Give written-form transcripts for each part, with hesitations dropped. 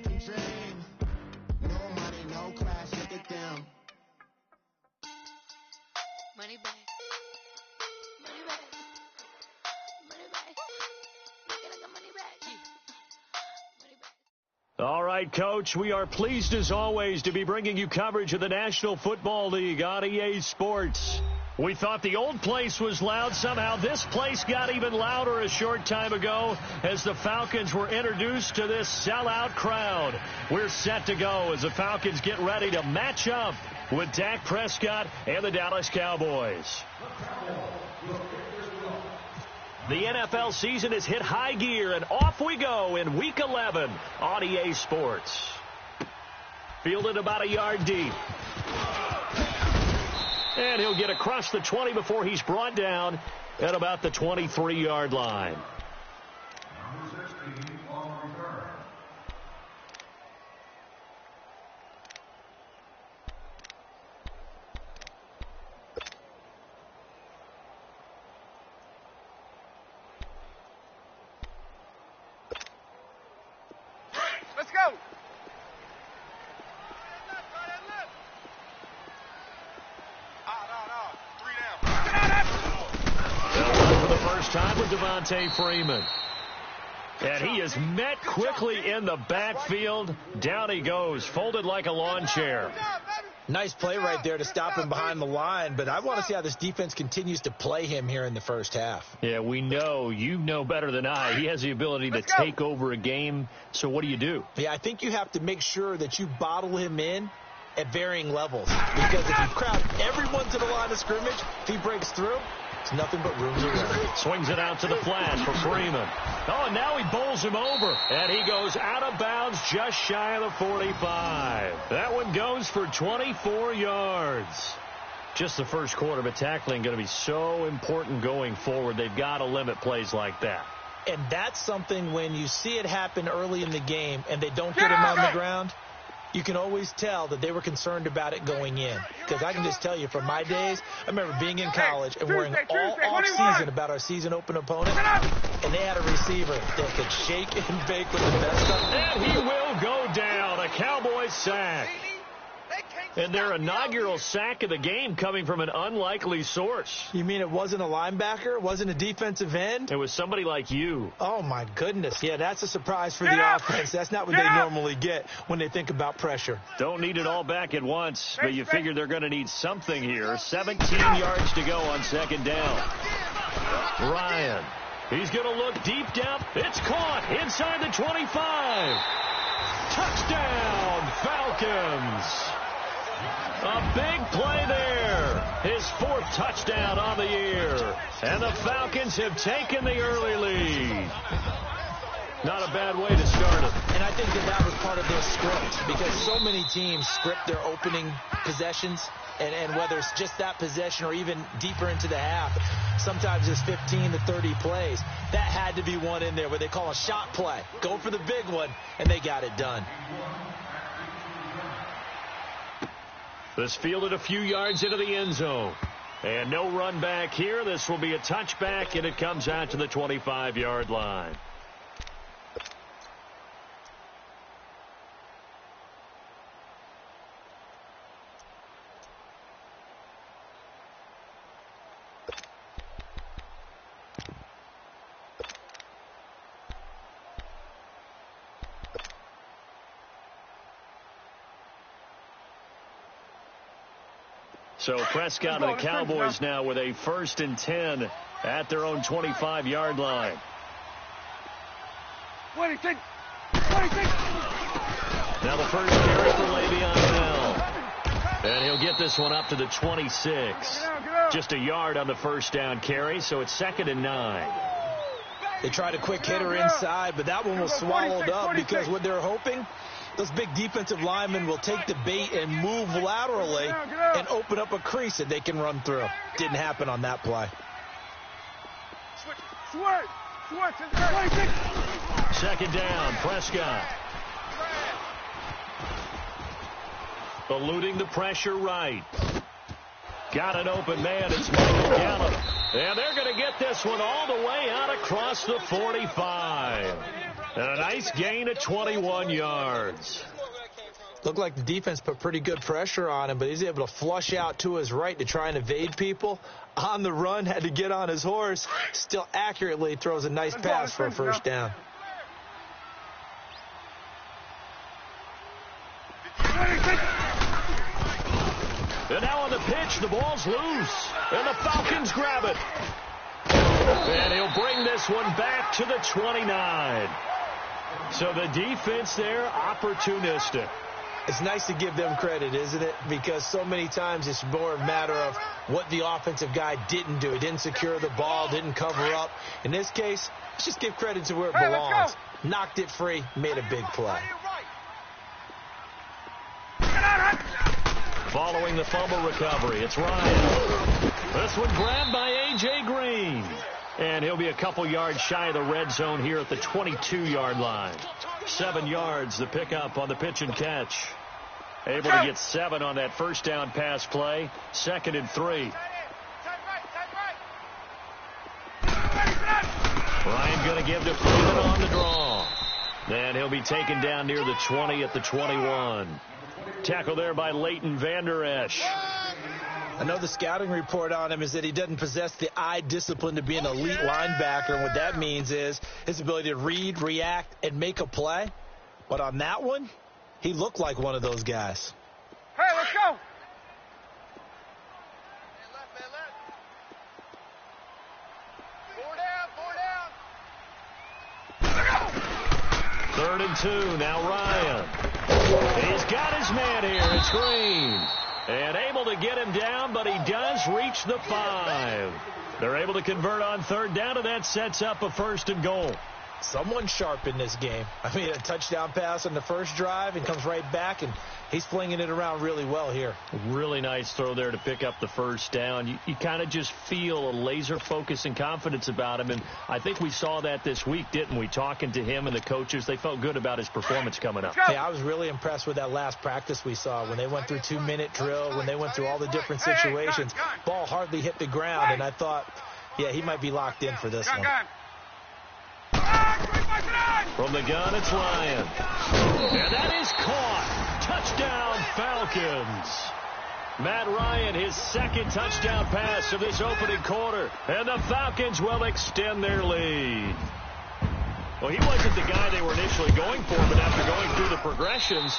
American dream. No money, no class, look at them. Money back. Money back. Money back. Look at the money back. Money back. All right, Coach, we are pleased as always to be bringing you coverage of the National Football League on EA Sports. We thought the old place was loud. Somehow this place got even louder a short time ago as the Falcons were introduced to this sellout crowd. We're set to go as the Falcons get ready to match up with Dak Prescott and the Dallas Cowboys. The NFL season has hit high gear, and off we go in Week 11 on EA Sports. Fielded about a yard deep. And he'll get across the 20 before he's brought down at about the 23-yard line. Let's go. For the first time with Devontae Freeman. And he is met quickly in the backfield. Down he goes, folded like a lawn chair. Nice play right there to stop him behind the line, but I want to see how this defense continues to play him here in the first half. Yeah, we know. You know better than I. He has the ability to take over a game. So what do? Yeah, I think you have to make sure that you bottle him in at varying levels. Because if you crowd everyone to the line of scrimmage, if he breaks through, it's nothing but room to run. Swings it out to the flat for Freeman. Oh, and now he bowls him over. And he goes out of bounds just shy of the 45. That one goes for 24 yards. Just the first quarter, but tackling going to be so important going forward. They've got to limit plays like that. And that's something when you see it happen early in the game and they don't get him on the ground, you can always tell that they were concerned about it going in. Because I can just tell you from my days, I remember being in college and worrying all off-season about our season-open opponent, and they had a receiver that could shake and bake with the best of them. And he will go down, a Cowboys sack. And their inaugural sack of the game coming from an unlikely source. You mean it wasn't a linebacker? It wasn't a defensive end? It was somebody like you. Oh, my goodness. Yeah, that's a surprise for the offense. That's not what they normally get when they think about pressure. Don't need it all back at once, but you figure they're going to need something here. 17 yards to go on second down. Ryan. He's going to look deep down. It's caught inside the 25. Touchdown, Falcons. A big play there. His fourth touchdown on the year. And the Falcons have taken the early lead. Not a bad way to start it. And I think that was part of their script, because so many teams script their opening possessions, and whether it's just that possession or even deeper into the half, sometimes it's 15 to 30 plays. That had to be one in there where they call a shot play. Go for the big one, and they got it done. This fielded a few yards into the end zone. And no run back here. This will be a touchback, and it comes out to the 25-yard line. So Prescott and the Cowboys now with a 1st and 10 at their own 25-yard line. 26. Now the first carry for Le'Veon Bell. And he'll get this one up to the 26. Just a yard on the first down carry, so it's 2nd and 9. They tried a quick hitter inside, but that one was swallowed up because what they're hoping, those big defensive linemen will take the bait and move laterally and open up a crease that they can run through. Didn't happen on that play. Second down, Prescott. Eluding the pressure right. Got an open man. It's Michael Gallup. And they're going to get this one all the way out across the 45. A nice gain of 21 yards. Looked like the defense put pretty good pressure on him, but he's able to flush out to his right to try and evade people. On the run, had to get on his horse. Still accurately throws a nice pass for a first down. And now on the pitch, the ball's loose. And the Falcons grab it. And he'll bring this one back to the 29. So the defense there, opportunistic. It's nice to give them credit, isn't it? Because so many times it's more a matter of what the offensive guy didn't do. He didn't secure the ball, didn't cover up. In this case, let's just give credit to where it belongs. Knocked it free, made a big play. Following the fumble recovery, it's Ryan. This one grabbed by A.J. Green. And he'll be a couple yards shy of the red zone here at the 22-yard line. 7 yards, the pickup on the pitch and catch. Able to get 7 on that first down pass play. 2nd and 3. Ryan going to give to Freeman on the draw. And he'll be taken down near the 20 at the 21. Tackle there by Leighton Vander Esch. I know the scouting report on him is that he doesn't possess the eye discipline to be an elite linebacker. And what that means is his ability to read, react, and make a play. But on that one, he looked like one of those guys. Hey, let's go. Third and 2, now Ryan. He's got his man here. It's Green. And able to get him down, but he does reach the 5. They're able to convert on third down, and that sets up a 1st and goal. Someone sharp in this game. I mean, a touchdown pass on the first drive and comes right back, and he's flinging it around really well here. Really nice throw there to pick up the first down. You kind of just feel a laser focus and confidence about him, and I think we saw that this week, didn't we? Talking to him and the coaches, they felt good about his performance coming up. Hey, I was really impressed with that last practice we saw when they went through 2-minute drill, when they went through all the different situations. Ball hardly hit the ground, and I thought, yeah, he might be locked in for this one. From the gun, it's Ryan. And that is caught. Touchdown, Falcons. Matt Ryan, his 2nd touchdown pass of this opening quarter. And the Falcons will extend their lead. Well, he wasn't the guy they were initially going for, but after going through the progressions,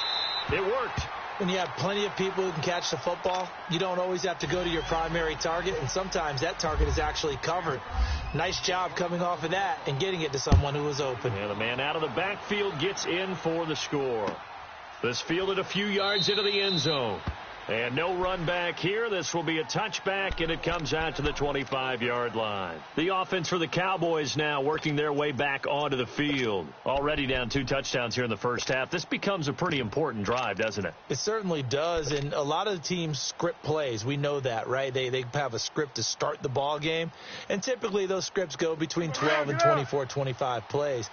it worked. When you have plenty of people who can catch the football, you don't always have to go to your primary target, and sometimes that target is actually covered. Nice job coming off of that and getting it to someone who was open. And the man out of the backfield gets in for the score. This fielded a few yards into the end zone. And no run back here. This will be a touchback, and it comes out to the 25-yard line. The offense for the Cowboys now working their way back onto the field. Already down 2 touchdowns here in the first half. This becomes a pretty important drive, doesn't it? It certainly does, and a lot of the teams script plays. We know that, right? They have a script to start the ball game, and typically those scripts go between 12 and 24, 25 plays.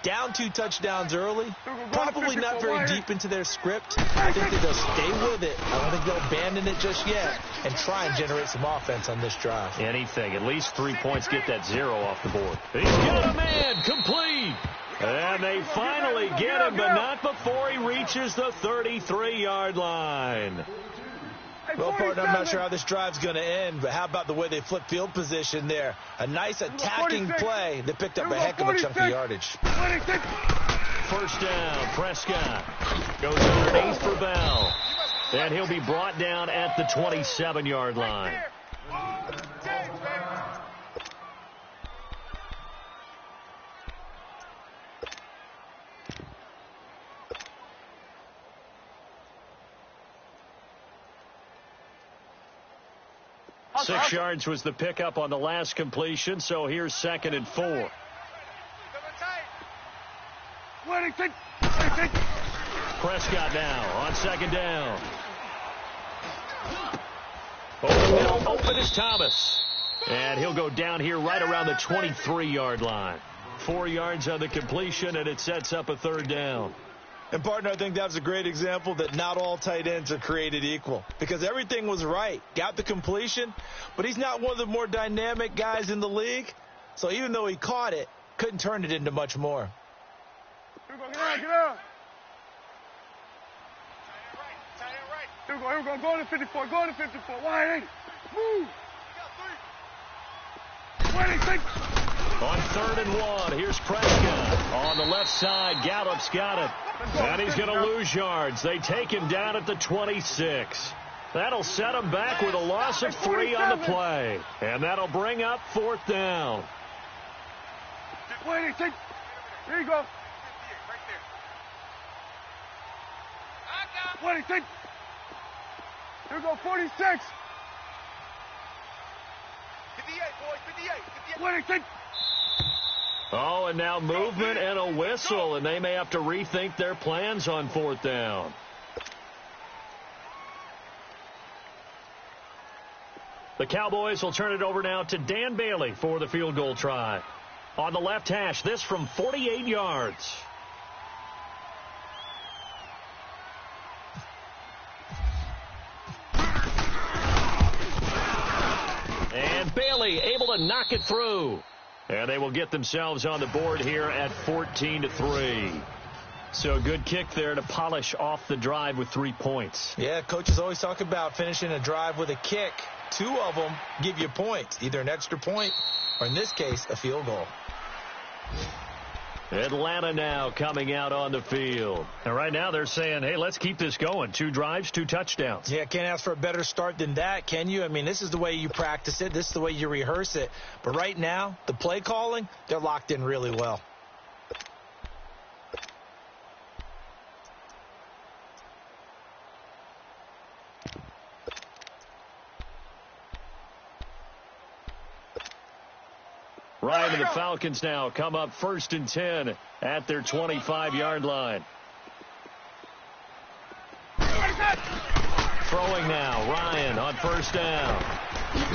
Down 2 touchdowns early, probably not very deep into their script. I think that they'll stay with it. I don't think they'll abandon it just yet and try and generate some offense on this drive. Anything. At least 3 points, get that 0 off the board. He's got a man, complete. And they finally get him, but not before he reaches the 33-yard line. Well, partner, I'm not sure how this drive's going to end, but how about the way they flip field position there? A nice attacking play that picked up a heck of a chunk of yardage. First down, Prescott goes underneath for Bell. And he'll be brought down at the 27-yard line. Six yards was the pickup on the last completion, so here's 2nd and 4. Prescott now on 2nd down. Open is Thomas. And he'll go down here right around the 23-yard line. 4 yards on the completion, and it sets up a 3rd down. And, partner, I think that's a great example that not all tight ends are created equal. Because everything was right. Got the completion, but he's not one of the more dynamic guys in the league. So even though he caught it, couldn't turn it into much more. Here we go, get out. Here we go, go to 54, go to 54. Wide 8. Move. Wide 8, take. On 3rd and 1, here's Prescott. On the left side, Gallup's got it. And he's going to lose yards. They take him down at the 26. That'll set him back with a loss of 3 on the play. And that'll bring up 4th down. Wait, take. Here you go. Wait, take. Here we go, 46. 58, boys, 58. Wait, take. Oh, and now movement and a whistle, and they may have to rethink their plans on 4th down. The Cowboys will turn it over now to Dan Bailey for the field goal try. On the left hash, this from 48 yards. And Bailey able to knock it through. And they will get themselves on the board here at 14-3. So a good kick there to polish off the drive with 3 points. Yeah, coaches always talk about finishing a drive with a kick. 2 of them give you points, either an extra point or, in this case, a field goal. Atlanta now coming out on the field. And right now they're saying, hey, let's keep this going. 2 drives, 2 touchdowns. Yeah, can't ask for a better start than that, can you? I mean, this is the way you practice it. This is the way you rehearse it. But right now, the play calling, they're locked in really well. Ryan and the Falcons now come up 1st and 10 at their 25-yard line. Throwing now, Ryan on 1st down.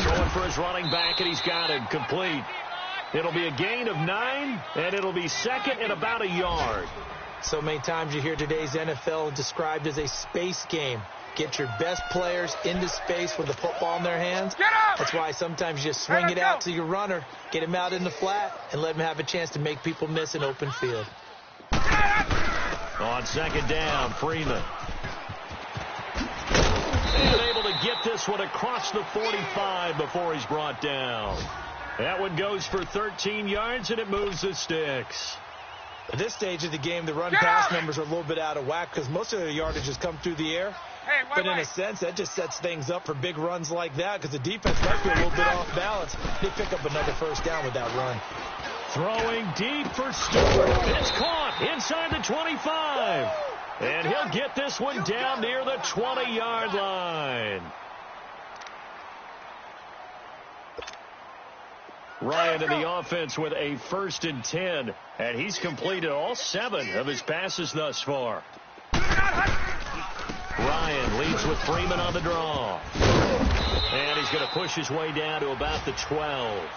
Going for his running back, and he's got it complete. It'll be a gain of 9, and it'll be 2nd and about a yard. So many times you hear today's NFL described as a space game. Get your best players into space with the football in their hands. That's why sometimes you just swing it out to your runner, get him out in the flat, and let him have a chance to make people miss an open field. On 2nd down, Freeman. And able to get this one across the 45 before he's brought down. That one goes for 13 yards, and it moves the sticks. At this stage of the game, the run-pass numbers are a little bit out of whack because most of their yardage has come through the air. But in a sense, that just sets things up for big runs like that because the defense might be a little bit off balance. They pick up another 1st down with that run. Throwing deep for Stewart. It's caught inside the 25. And he'll get this one down near the 20-yard line. Ryan in the offense with a 1st and 10. And he's completed all 7 of his passes thus far. Ryan leads with Freeman on the draw. And he's going to push his way down to about the 12.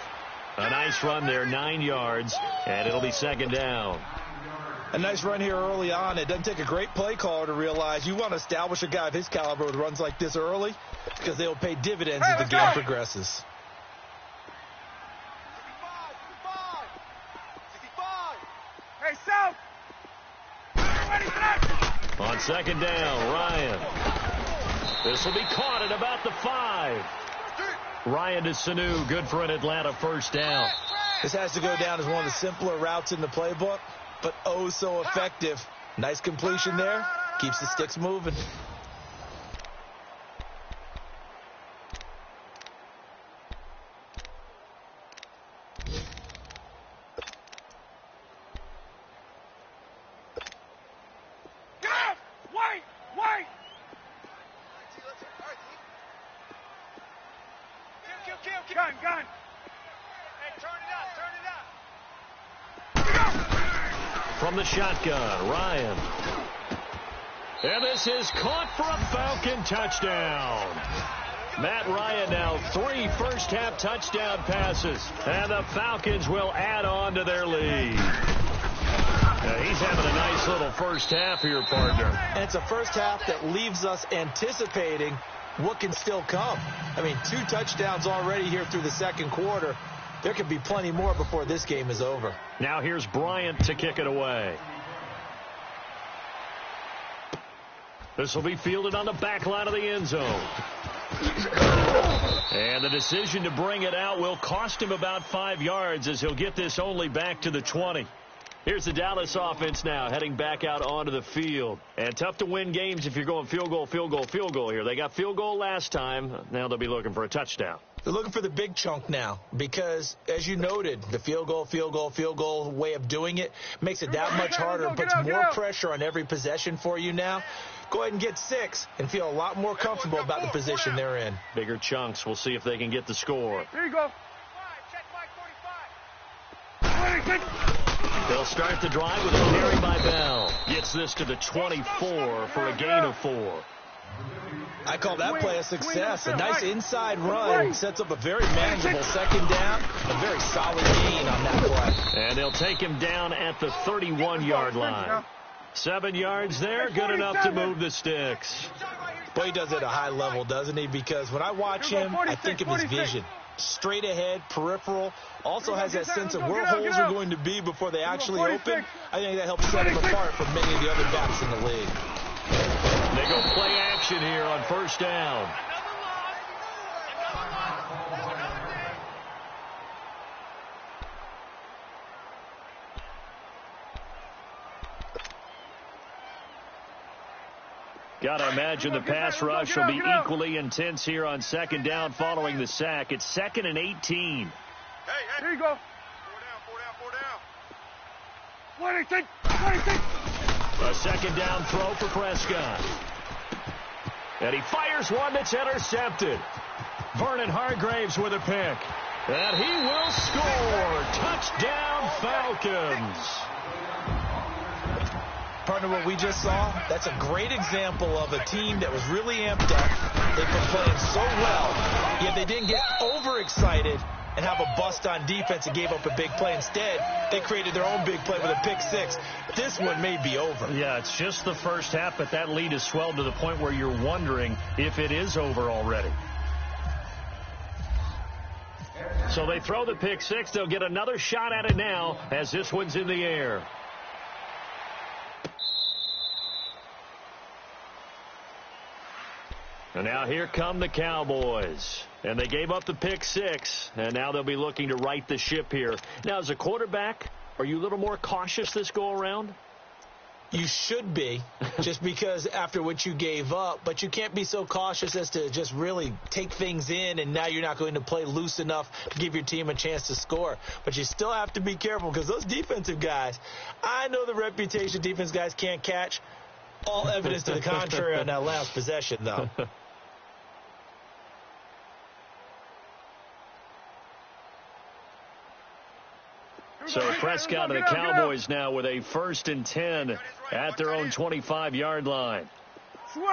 A nice run there, 9 yards, and it'll be 2nd down. A nice run here early on. It doesn't take a great play caller to realize you want to establish a guy of his caliber with runs like this early because they'll pay dividends as the game progresses. 65. Hey, South. On 2nd down, Ryan. This will be caught at about the 5. Ryan to Sanu, good for an Atlanta 1st down. This has to go down as one of the simpler routes in the playbook, but oh so effective. Nice completion there. Keeps the sticks moving. Gun. Hey, turn it up. From the shotgun, Ryan. And this is caught for a Falcon touchdown. Matt Ryan now 3 first-half touchdown passes. And the Falcons will add on to their lead. He's having a nice little first half here, partner. And it's a first half that leaves us anticipating what can still come. I mean, 2 touchdowns already here through the 2nd quarter. There could be plenty more before this game is over. Now here's Bryant to kick it away. This will be fielded on the back line of the end zone. And the decision to bring it out will cost him about 5 yards as he'll get this only back to the 20. Here's the Dallas offense now heading back out onto the field. And tough to win games if you're going field goal, field goal, field goal here. They got field goal last time. Now they'll be looking for a touchdown. They're looking for the big chunk now because, as you noted, the field goal way of doing it makes it that much harder and puts more pressure on every possession for you now. Go ahead and get 6 and feel a lot more comfortable about the position they're in. Bigger chunks. We'll see if they can get the score. Here you go. They'll start the drive with a carry by Bell. Gets this to the 24 for a gain of 4. I call that play a success. A nice inside run sets up a very manageable second down. A very solid gain on that play. And they'll take him down at the 31-yard line. 7 yards there, good enough to move the sticks. Boy, he does it at a high level, doesn't he? Because when I watch him, I think of his vision. Straight ahead, peripheral, also has that sense of where holes are going to be before they actually open. I think that helps set him apart from many of the other backs in the league. They go play action here on first down. Got to imagine the pass rush will be equally intense here on second down following the sack. It's 2nd and 18. Hey, here you go. 4 down. 26. A second down throw for Prescott. And he fires one that's intercepted. Vernon Hargraves with a pick. And he will score. Touchdown, Falcons. Partner, what we just saw, that's a great example of a team that was really amped up. They've been playing so well, yet they didn't get overexcited and have a bust on defense and gave up a big play. Instead, they created their own big play with a pick 6. This one may be over. Yeah, it's just the first half, but that lead has swelled to the point where you're wondering if it is over already. So they throw the pick 6. They'll get another shot at it now as this one's in the air. And now here come the Cowboys. And they gave up the pick 6, and now they'll be looking to right the ship here. Now, as a quarterback, are you a little more cautious this go-around? You should be, just because after what you gave up. But you can't be so cautious as to just really take things in, and now you're not going to play loose enough to give your team a chance to score. But you still have to be careful because those defensive guys, I know the reputation defense guys can't catch. All evidence to the contrary on that last possession, though. So Prescott and the Cowboys now with a 1st and 10 at their own 25-yard line. Switch,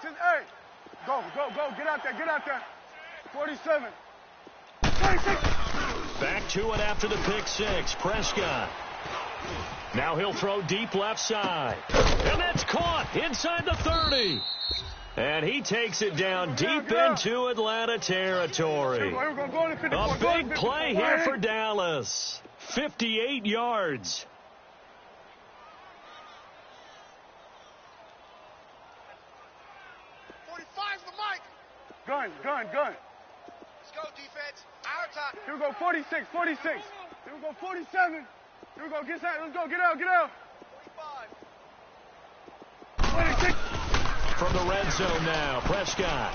and hey. Go, get out there. 47. 26. Back to it after the pick 6. Prescott. Now he'll throw deep left side. And that's caught inside the 30. And he takes it down deep into Atlanta territory. A big play here for Dallas. 58 yards. Gun. Let's go, defense. Our time. Here we go, 46. Here we go, 47. Here we go, get out. Let's go, get out. 45. 26. From the red zone now, Prescott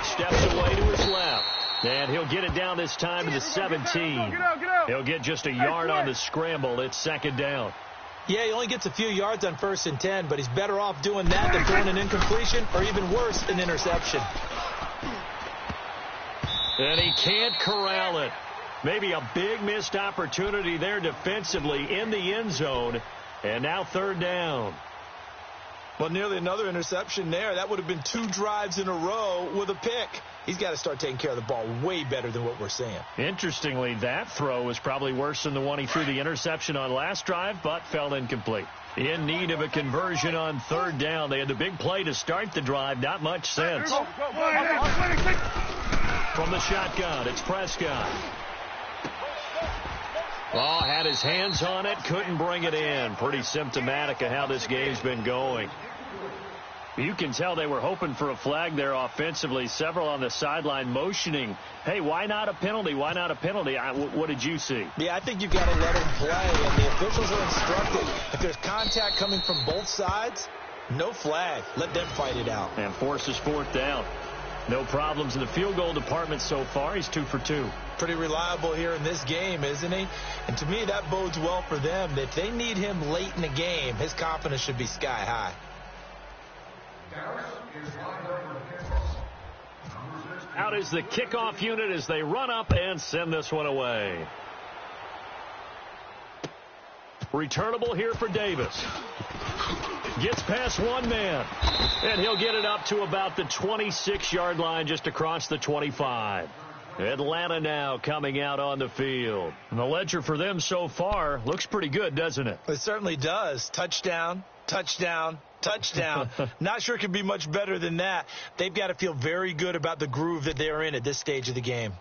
steps away to his left. And he'll get it down this time to the 17. Get out. He'll get just a yard on the scramble. It's 2nd down. Yeah, he only gets a few yards on 1st and 10, but he's better off doing that than throwing an incompletion or even worse, an interception. And he can't corral it. Maybe a big missed opportunity there defensively in the end zone. And now 3rd down. Well, nearly another interception there. That would have been 2 drives in a row with a pick. He's got to start taking care of the ball way better than what we're seeing. Interestingly, that throw was probably worse than the one he threw the interception on last drive, but fell incomplete. In need of a conversion on 3rd down. They had the big play to start the drive. Not much sense. From the shotgun, it's Prescott. Oh, had his hands on it, couldn't bring it in. Pretty symptomatic of how this game's been going. You can tell they were hoping for a flag there offensively. Several on the sideline motioning, hey, why not a penalty? Why not a penalty? What did you see? Yeah, I think you've got to let him play, and the officials are instructed if there's contact coming from both sides, no flag. Let them fight it out. And forces fourth down. No problems in the field goal department so far. He's 2 for 2. Pretty reliable here in this game, isn't he? And to me, that bodes well for them. If they need him late in the game, his confidence should be sky high. Out is the kickoff unit as they run up and send this one away. Returnable here for Davis. Gets past one man. And he'll get it up to about the 26-yard line, just across the 25. Atlanta now coming out on the field. And the ledger for them so far looks pretty good, doesn't it? It certainly does. Touchdown, touchdown, touchdown. Not sure it could be much better than that. They've got to feel very good about the groove that they're in at this stage of the game.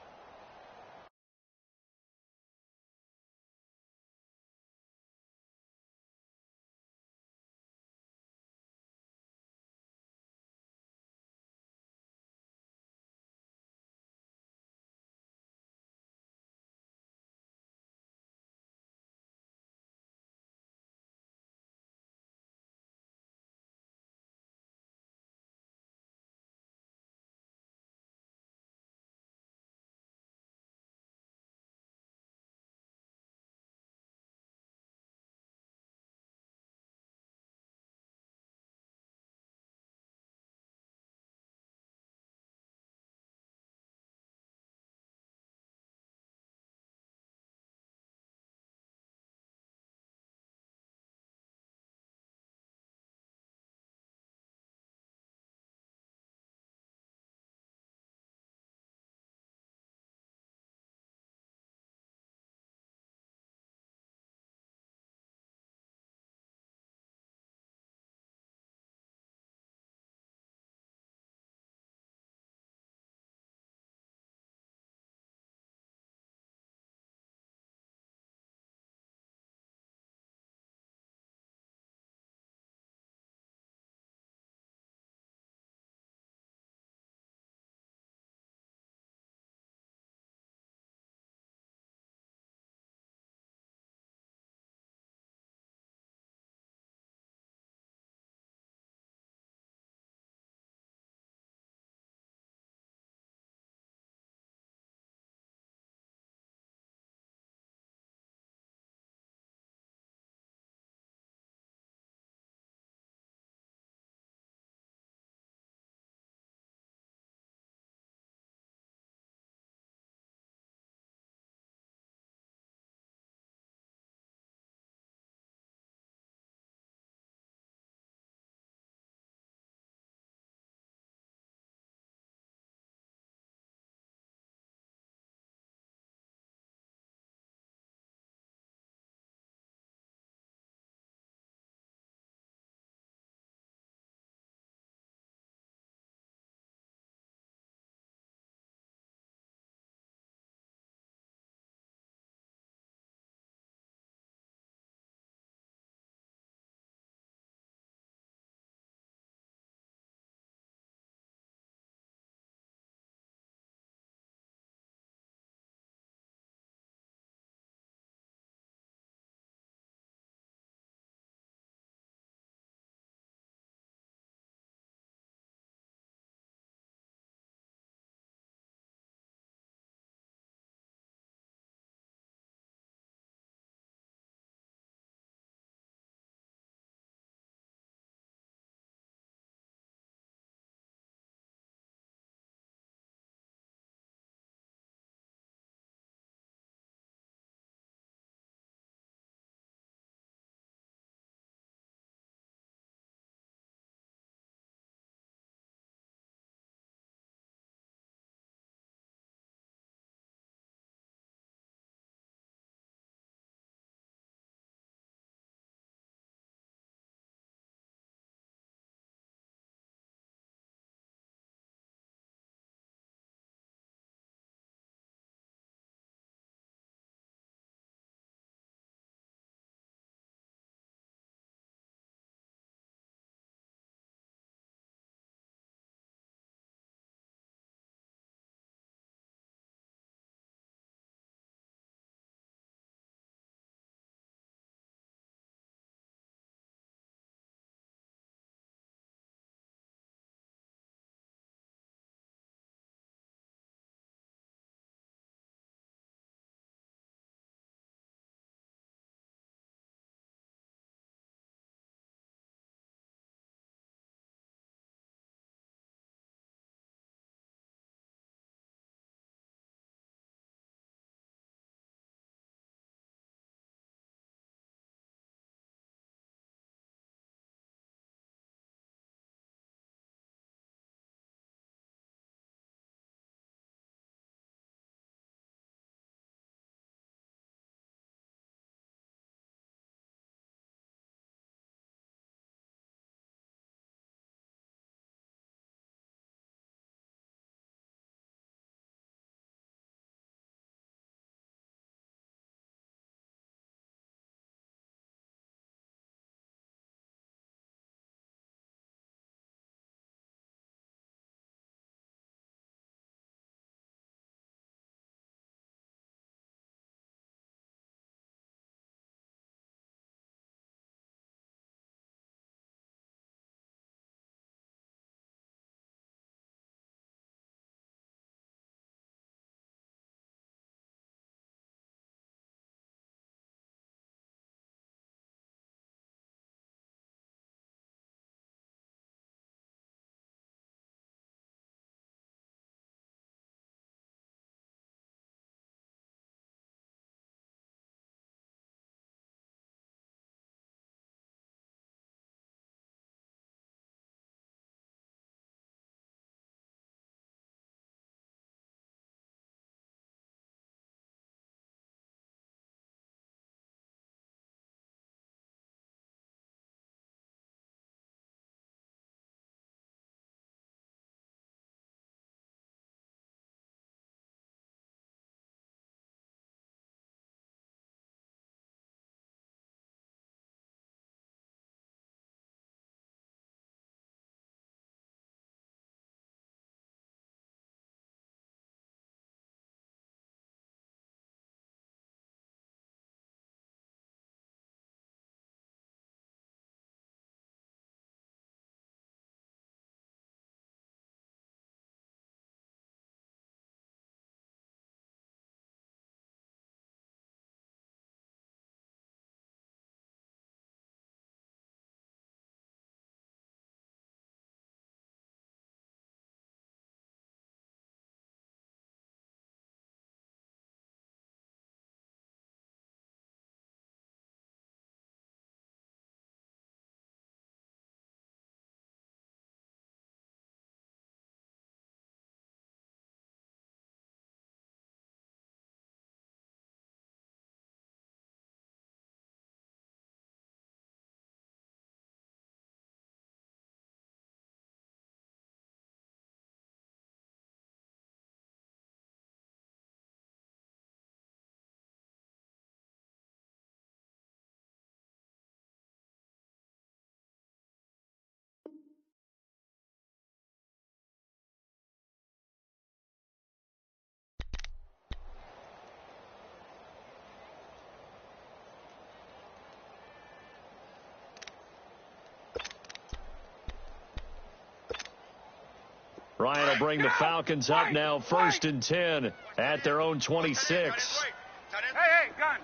Ryan will bring the Falcons up now 1st and 10 at their own 26. Hey, gun.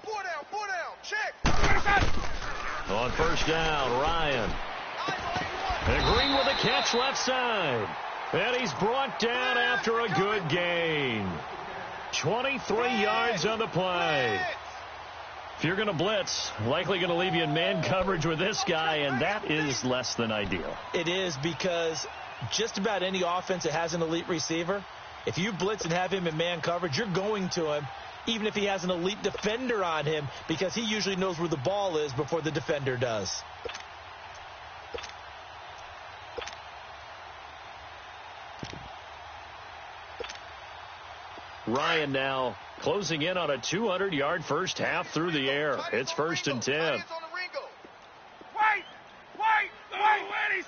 4 down, check. On 1st down, Ryan. And Green with a catch left side. And he's brought down after a good gain. 23 yards on the play. If you're going to blitz, likely going to leave you in man coverage with this guy, and that is less than ideal. It is, because just about any offense that has an elite receiver, if you blitz and have him in man coverage, you're going to him, even if he has an elite defender on him, because he usually knows where the ball is before the defender does. Ryan now closing in on a 200-yard first half through the air. It's 1st and 10. Wait.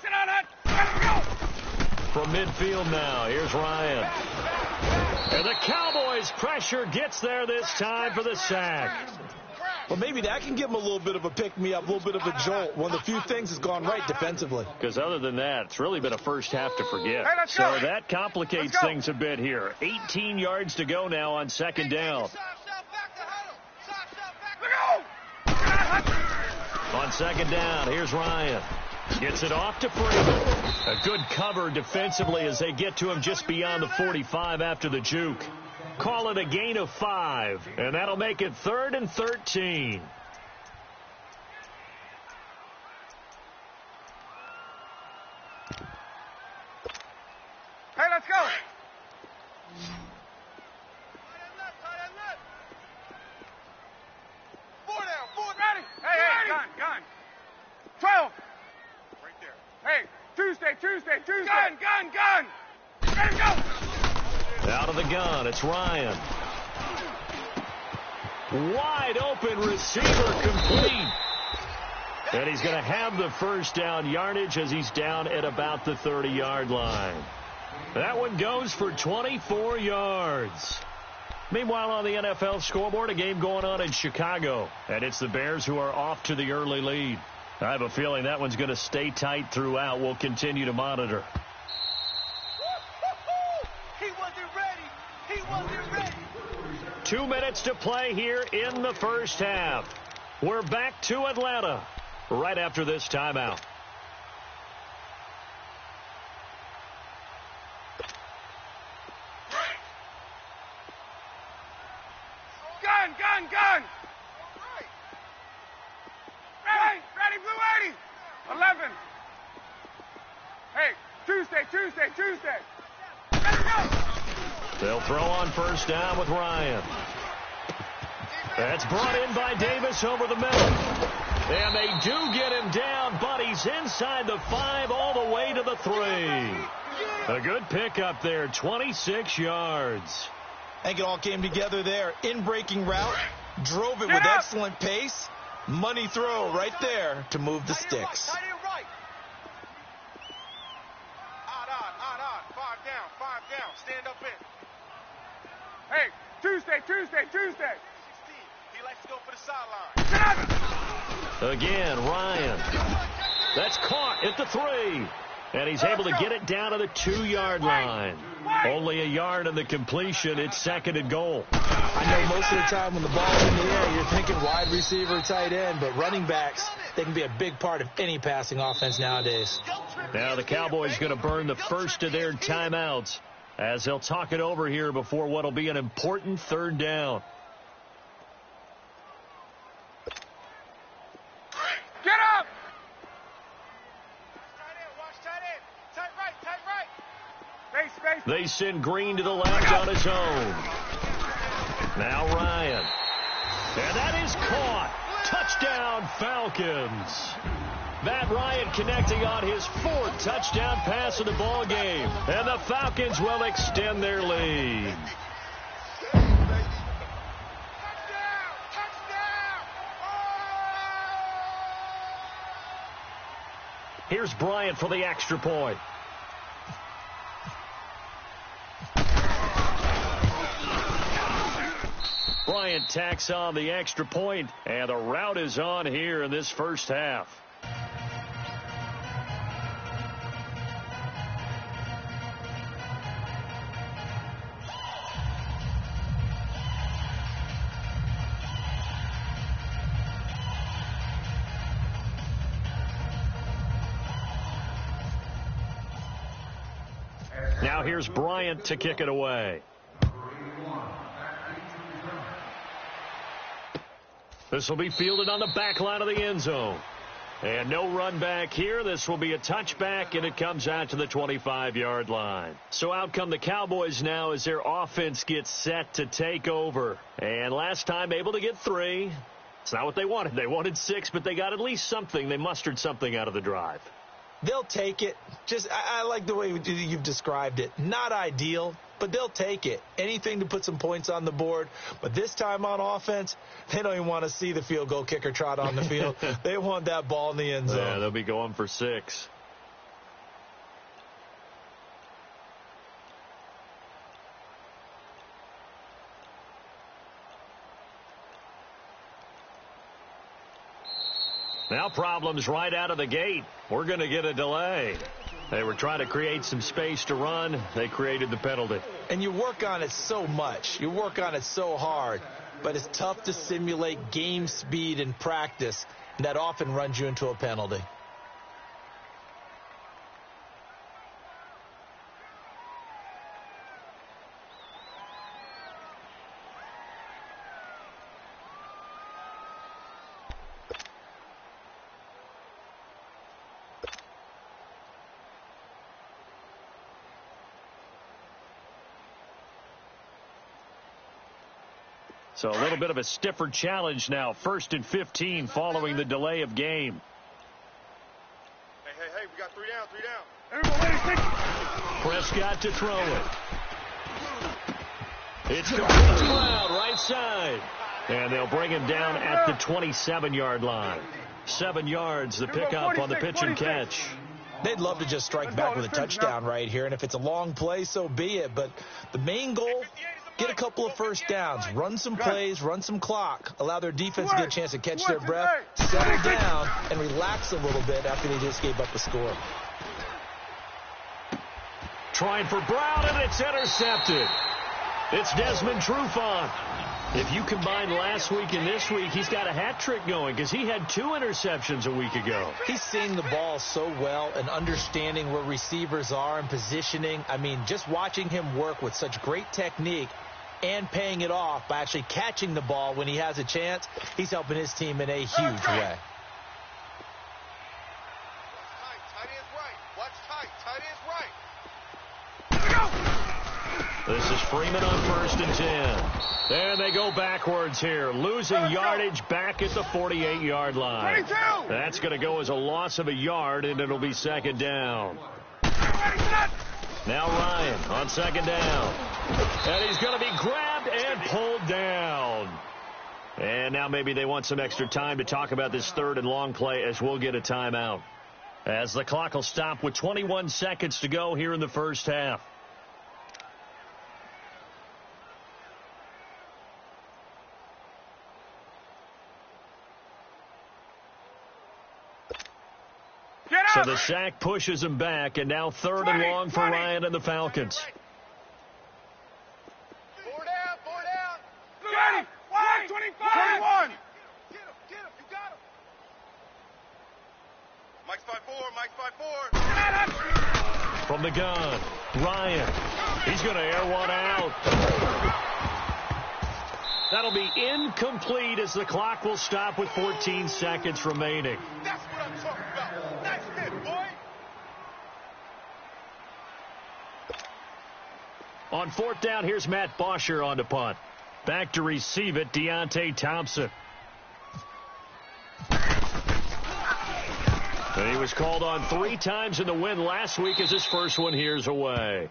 Sit on that. Let's go. From midfield now, here's Ryan. And the Cowboys pressure gets there this time for the sack. Well, maybe that can give him a little bit of a pick-me-up, a little bit of a jolt. One of the few things that's gone right defensively. Because other than that, it's really been a first half to forget. So that complicates things a bit here. 18 yards to go now on 2nd down. On 2nd down, here's Ryan. Gets it off to Freeman. A good cover defensively as they get to him just beyond the 45 after the juke. Call it a gain of 5, and that'll make it 3rd and 13. Hey, let's go. Ready. Hey, gun. 12. Right there. Hey, Tuesday. Gun. Ready, go. Out of the gun, it's Ryan. Wide open receiver, complete. And he's going to have the first down yardage as he's down at about the 30-yard line. That one goes for 24 yards. Meanwhile, on the NFL scoreboard, a game going on in Chicago. And it's the Bears who are off to the early lead. I have a feeling that one's going to stay tight throughout. We'll continue to monitor. He wasn't ready. 2 minutes to play here in the first half. We're back to Atlanta right after this timeout. Gun. Ready, blue 80. 11. Hey, Tuesday. Let's go. They'll throw on 1st down with Ryan. That's brought in by Davis over the middle. And they do get him down, but he's inside the 5 all the way to the 3. A good pickup there, 26 yards. I think it all came together there. In-breaking route, drove it with excellent pace. Money throw right there to move the sticks. Tight end right. Odd. 5 down. Stand up in. Hey, Tuesday. 16. He likes to go for the sideline. Again, Ryan. That's caught at the 3. And he's able to get it down to the 2-yard line. Only a yard on the completion. It's 2nd and goal. I know most of the time when the ball's in the air, you're thinking wide receiver, tight end, but running backs, they can be a big part of any passing offense nowadays. Now the Cowboys going to burn the first of their timeouts as they'll talk it over here before what will be an important 3rd down. Get up. They send Green to the left on his own. Now Ryan. And that is caught. Touchdown, Falcons. Matt Ryan connecting on his 4th touchdown pass of the ball game. And the Falcons will extend their lead. Here's Bryant for the extra point. Bryant tacks on the extra point, and the route is on here in this first half. Now here's Bryant to kick it away. This will be fielded on the back line of the end zone. And no run back here. This will be a touchback, and it comes out to the 25-yard line. So out come the Cowboys now as their offense gets set to take over. And last time able to get 3. It's not what they wanted. They wanted 6, but they got at least something. They mustered something out of the drive. They'll take it. I like the way you've described it. Not ideal, but they'll take it. Anything to put some points on the board. But this time on offense, they don't even want to see the field goal kicker trot on the field. They want that ball in the end zone. Yeah, they'll be going for 6. Now problems right out of the gate. We're going to get a delay. They were trying to create some space to run. They created the penalty. And you work on it so much. You work on it so hard. But it's tough to simulate game speed in practice. And that often runs you into a penalty. So a little bit of a stiffer challenge now. 1st and 15 following the delay of game. Hey, we got 3 down, 3 down. Everybody, Prescott to throw it. It's complete to Loud, right side. And they'll bring him down at the 27-yard line. 7 yards, the pickup on the pitch and catch. They'd love to just strike back with a touchdown right here. And if it's a long play, so be it. But the main goal, get a couple of first downs, run some plays, run some clock, allow their defense to get a chance to catch their breath, settle down, and relax a little bit after they just gave up a score. Trying for Brown, and it's intercepted. It's Desmond Trufant. If you combine last week and this week, he's got a hat trick going because he had 2 interceptions a week ago. He's seeing the ball so well and understanding where receivers are and positioning. I mean, just watching him work with such great technique and paying it off by actually catching the ball when he has a chance, he's helping his team in a huge way. Tight end's right. Watch tight. Tight end's right. This is Freeman on 1st and 10. And they go backwards here, losing yardage back at the 48-yard line. 22. That's going to go as a loss of a yard, and it'll be 2nd down. Now Ryan on 2nd down. And he's going to be grabbed and pulled down. And now maybe they want some extra time to talk about this 3rd and long play as we'll get a timeout. As the clock will stop with 21 seconds to go here in the first half. So the sack pushes him back, and now 3rd and long for Ryan and the Falcons. 4 down, 4 down. 30, 25, 21. Get him, you got him. Mike's 5-4, Mike's 5-4. From the gun, Ryan. He's going to air one out. That'll be incomplete as the clock will stop with 14 seconds remaining. That's what I'm talking about. Nice hit, boy. On 4th down, here's Matt Bosher on to punt. Back to receive it, Deontay Thompson. And he was called on 3 times in the win last week as his first one here's away.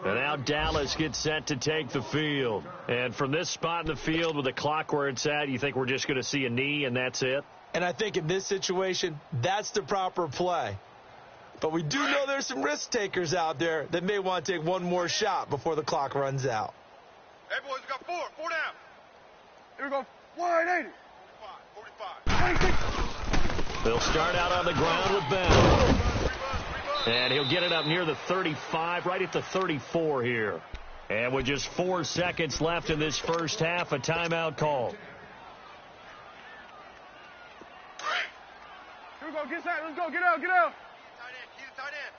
And now Dallas gets set to take the field. And from this spot in the field with the clock where it's at, you think we're just going to see a knee and that's it? And I think in this situation, that's the proper play. But we do know there's some risk takers out there that may want to take one more shot before the clock runs out. Hey, boys, we got 4 down. Here we go. 180. 45. They'll start out on the ground with Bell. And he'll get it up near the 35, right at the 34 here. And with just 4 seconds left in this first half, a timeout call. Here we go. Get set. Let's go. Get out. Get out. Tight end.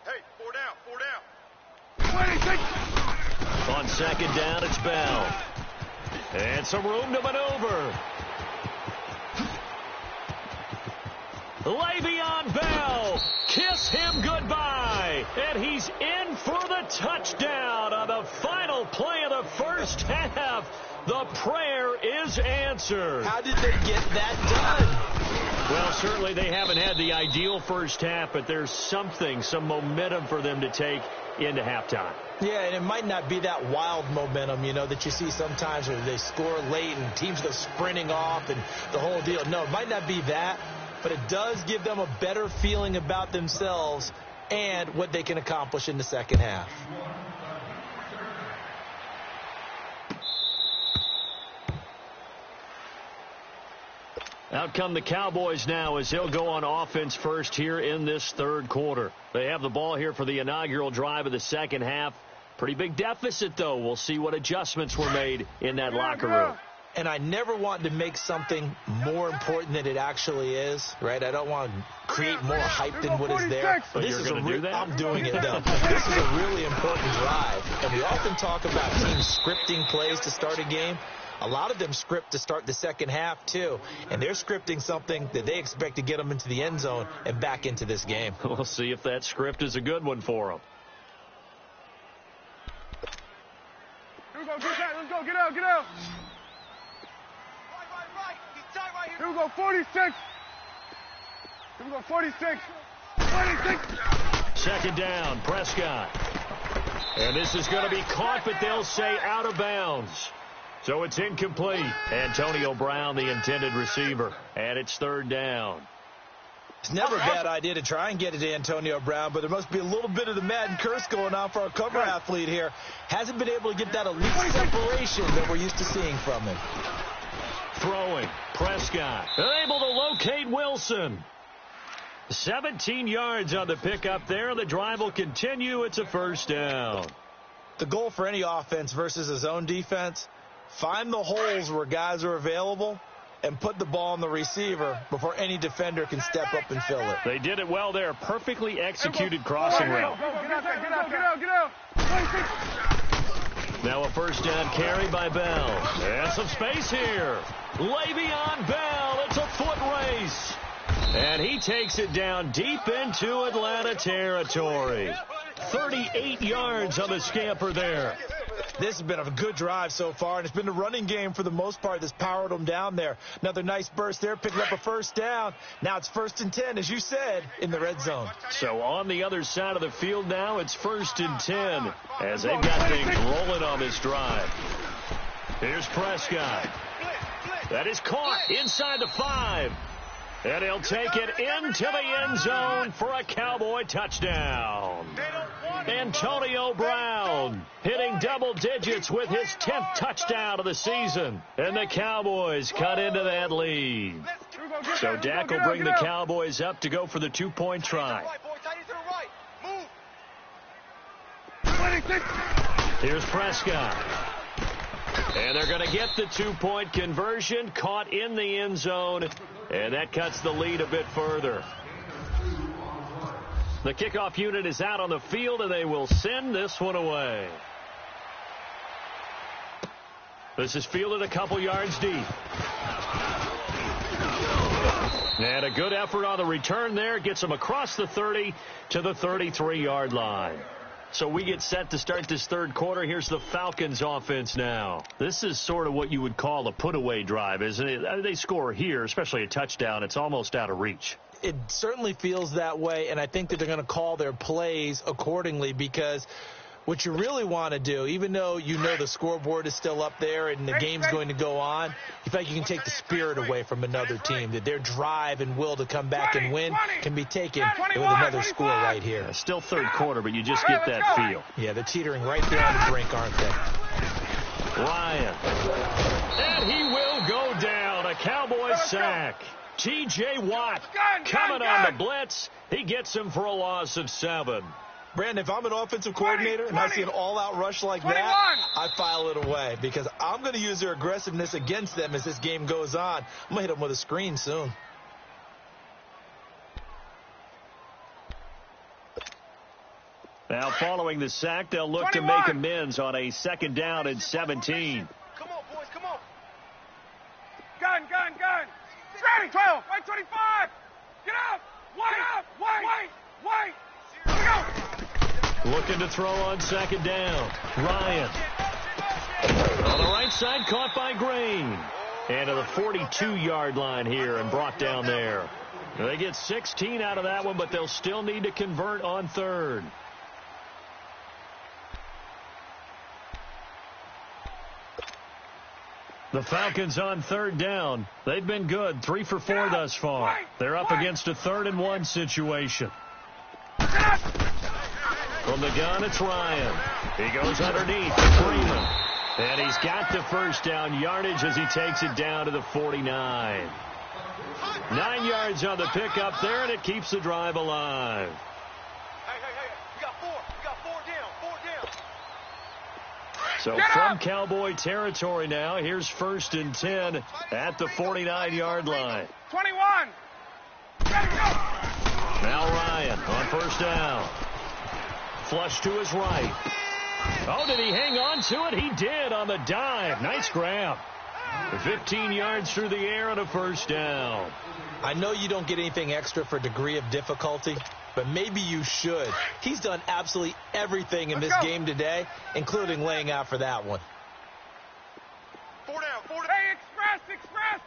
Hey, 4 down, 4 down. 26. On second down, it's Bell. And some room to maneuver. Le'Veon Bell, kiss him goodbye. And he's in for the touchdown on the final play of the first half. The prayer is answered. How did they get that done? Well, certainly they haven't had the ideal first half, but there's some momentum for them to take into halftime. Yeah, and it might not be that wild momentum, that you see sometimes where they score late and teams go sprinting off and the whole deal. No, it might not be that, but it does give them a better feeling about themselves and what they can accomplish in the second half. Out come the Cowboys now as they'll go on offense first here in this third quarter. They have the ball here for the inaugural drive of the second half. Pretty big deficit, though. We'll see what adjustments were made in that locker room. And I never want to make something more important than it actually is, right? I don't want to create more hype than what is there. But this you're is going to do that? I'm doing it, though. This is a really important drive. And we often talk about teams scripting plays to start a game. A lot of them script to start the second half, too. And they're scripting something that they expect to get them into the end zone and back into this game. We'll see if that script is a good one for them. Here we go, get that. Let's go, get out, get out. Right. He's tight right here. Here we go, 46. Here we go, 46. 26. Second down, Prescott. And this is going to be caught, but they'll say out of bounds. So it's incomplete. Antonio Brown, the intended receiver. And it's third down. It's never a bad idea to try and get it to Antonio Brown, but there must be a little bit of the Madden curse going on for our cover athlete here. Hasn't been able to get that elite separation that we're used to seeing from him. Throwing, Prescott. Able to locate Wilson. 17 yards on the pickup there. The drive will continue. It's a first down. The goal for any offense versus a zone defense, find the holes where guys are available and put the ball on the receiver before any defender can step up and fill it. They did it well there. Perfectly executed crossing route. Get out. 26. Now a first down carry by Bell. And some space here. Le'Veon Bell. It's a foot race. And he takes it down deep into Atlanta territory. 38 yards on the scamper there. This has been a good drive so far, and it's been the running game for the most part that's powered them down there. Another nice burst there, picking up a first down. Now it's 1st and 10, as you said, in the red zone. So on the other side of the field now, it's 1st and 10 as they've got things rolling on this drive. Here's Prescott. That is caught inside the 5. And he'll take it into the end zone for a Cowboy touchdown. Antonio Brown hitting double digits with his 10th touchdown of the season. And the Cowboys cut into that lead. So Dak will bring the Cowboys up to go for the 2-point try. Here's Prescott. And they're going to get the 2-point conversion, caught in the end zone, and that cuts the lead a bit further. The kickoff unit is out on the field, and they will send this one away. This is fielded a couple yards deep. And a good effort on the return there. Gets them across the 30 to the 33-yard line. So we get set to start this third quarter. Here's the Falcons offense now. This is sort of what you would call a put-away drive, isn't it? They score here, especially a touchdown. It's almost out of reach. It certainly feels that way, and I think that they're going to call their plays accordingly, because what you really want to do, even though you know the scoreboard is still up there and the game's going to go on, you feel like you can take the spirit away from another team, that their drive and will to come back and win can be taken with another score right here. Yeah, still third quarter, but you just get that feel. Yeah, they're teetering right there on the brink, aren't they? Ryan. And he will go down. A Cowboys sack. T.J. Watt coming on the blitz. He gets him for a loss of 7. Brandon, if I'm an offensive coordinator and I see an all-out rush like that, I file it away, because I'm going to use their aggressiveness against them as this game goes on. I'm going to hit them with a screen soon. Now, following the sack, they'll look 21. To make amends on a 2nd down and 17. Come on, boys, come on. Gun. Ready, 12, right 25. Get up. Wait. Let's go. Looking to throw on 2nd down. Ryan. On the right side, caught by Green. And to the 42-yard line here and brought down there. They get 16 out of that one, but they'll still need to convert on 3rd. The Falcons on 3rd down. They've been good, 3 for 4 thus far. They're up against a 3rd and 1 situation. From the gun, it's Ryan. He goes underneath to Freeman. And he's got the 1st down yardage as he takes it down to the 49. 9 yards on the pickup there, and it keeps the drive alive. Hey, we got 4 down. So from Cowboy territory now, here's 1st and 10 at the 49-yard line. 21. Now Ryan on 1st down. Flush to his right. Oh, did he hang on to it? He did on the dive. Nice grab. 15 yards through the air and a 1st down. I know you don't get anything extra for degree of difficulty, but maybe you should. He's done absolutely everything in this game today, including laying out for that one. 4 down. Hey, express.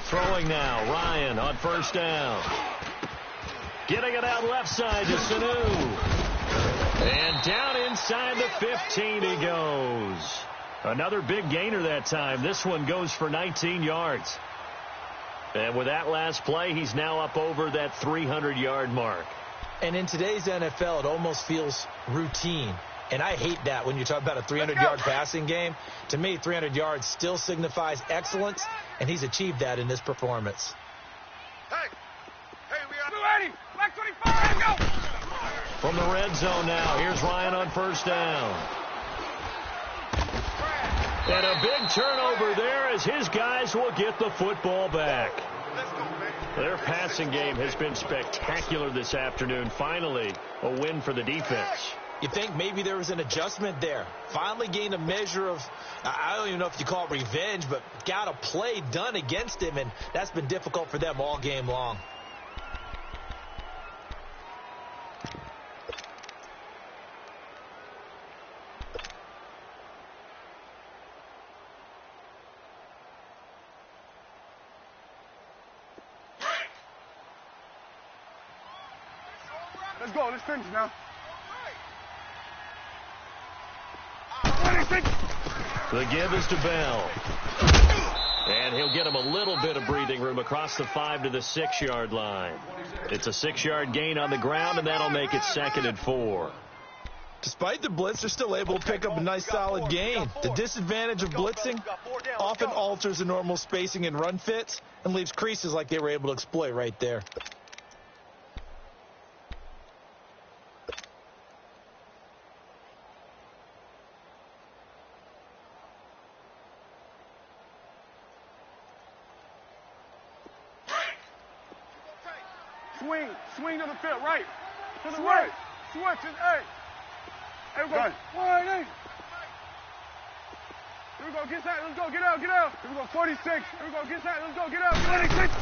Throwing now. Ryan on 1st down. Getting it out left side to Sanu. And down inside the 15 he goes. Another big gainer that time. This one goes for 19 yards. And with that last play, he's now up over that 300-yard mark. And in today's NFL, it almost feels routine. And I hate that when you talk about a 300-yard passing game. To me, 300 yards still signifies excellence, and he's achieved that in this performance. Hey, we got 280. Black 25. Go. From the red zone now, here's Ryan on 1st down. And a big turnover there as his guys will get the football back. Their passing game has been spectacular this afternoon. Finally, a win for the defense. You think maybe there was an adjustment there. Finally gained a measure of, I don't even know if you call it revenge, but got a play done against him, and that's been difficult for them all game long. Let's go. Let's finish now. 26. The give is to Bell. And he'll get him a little bit of breathing room across the 5 to the 6-yard line. It's a 6-yard gain on the ground, and that'll make it 2nd and 4. Despite the blitz, they're still able to pick up a nice solid gain. The disadvantage of blitzing often alters the normal spacing and run fits and leaves creases like they were able to exploit right there. Swing to the field, right. To the right. Switch it, hey. Hey, we go. 180. Here we go, get that. Let's go, get out. Here we go, 46. Here we go, get that. Let's go, get out. 26.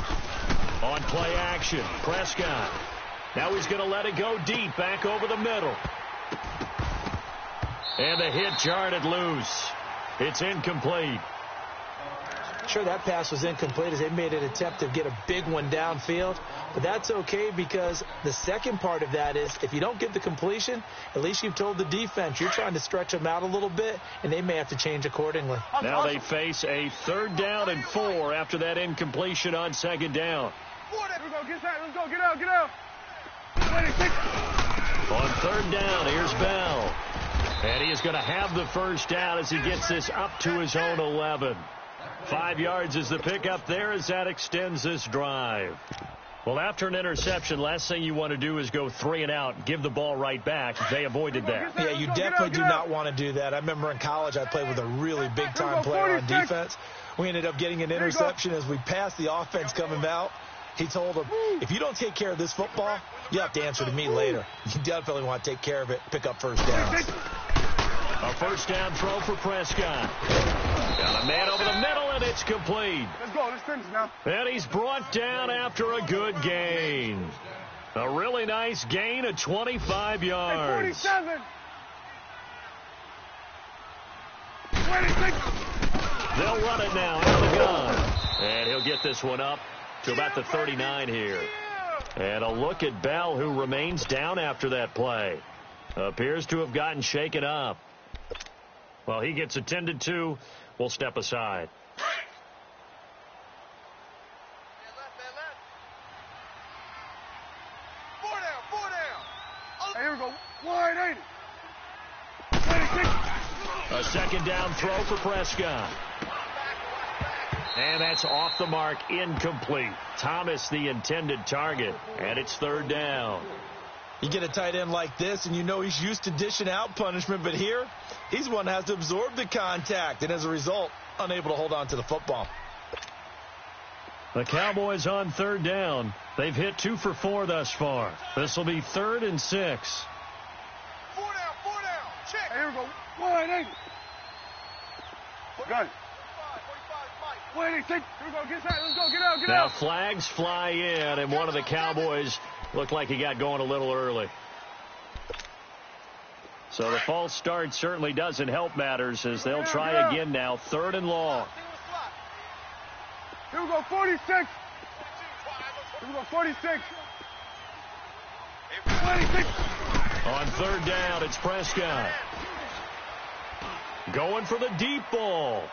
On play action, Prescott. Now he's going to let it go deep, back over the middle. And the hit jarred it loose. It's incomplete. Sure, that pass was incomplete as they made an attempt to get a big one downfield. But that's okay because the second part of that is if you don't get the completion, at least you've told the defense you're trying to stretch them out a little bit, and they may have to change accordingly. Now they face a 3rd down and 4 after that incompletion on 2nd down. Here we go, get that. Let's go, get out. 26. On 3rd down, here's Bell. And he is going to have the 1st down as he gets this up to his own 11. 5 yards is the pickup there as that extends this drive. Well, after an interception, last thing you want to do is go 3 and out, give the ball right back. They avoided that. Yeah, you definitely do not want to do that. I remember in college I played with a really big-time player on defense. We ended up getting an interception as we passed the offense coming out. He told him, if you don't take care of this football, you'll have to answer to me later. You definitely want to take care of it, pick up first downs. A first down throw for Prescott. Got a man over the middle, and it's complete. Let's go. Let's finish now. And he's brought down after a good gain. A really nice gain of 25 yards. 47. 26. They'll run it now out of the gun. And he'll get this one up to about the 39 here. And a look at Bell, who remains down after that play. Appears to have gotten shaken up. Well, he gets attended to. We'll step aside. Hey, here we go. 180. 26. A second down throw for Prescott. And that's off the mark, incomplete. Thomas, the intended target, and it's third down. You get a tight end like this, and you know he's used to dishing out punishment, but here, he's one that has to absorb the contact, and as a result, unable to hold on to the football. The Cowboys on third down. They've hit 2 for 4 thus far. This will be 3rd and 6. 4 down, 4 down. Check. Hey, here we go. 180. Gun. 186. Here we go. Get inside. Let's go. Get out. Get Now out. flags fly in, and one of the Cowboys looked like he got going a little early. So the false start certainly doesn't help matters as they'll try again now. 3rd and long. Here we go. 46. Here we go. 46. 26. On third down, it's Prescott. Going for the deep ball.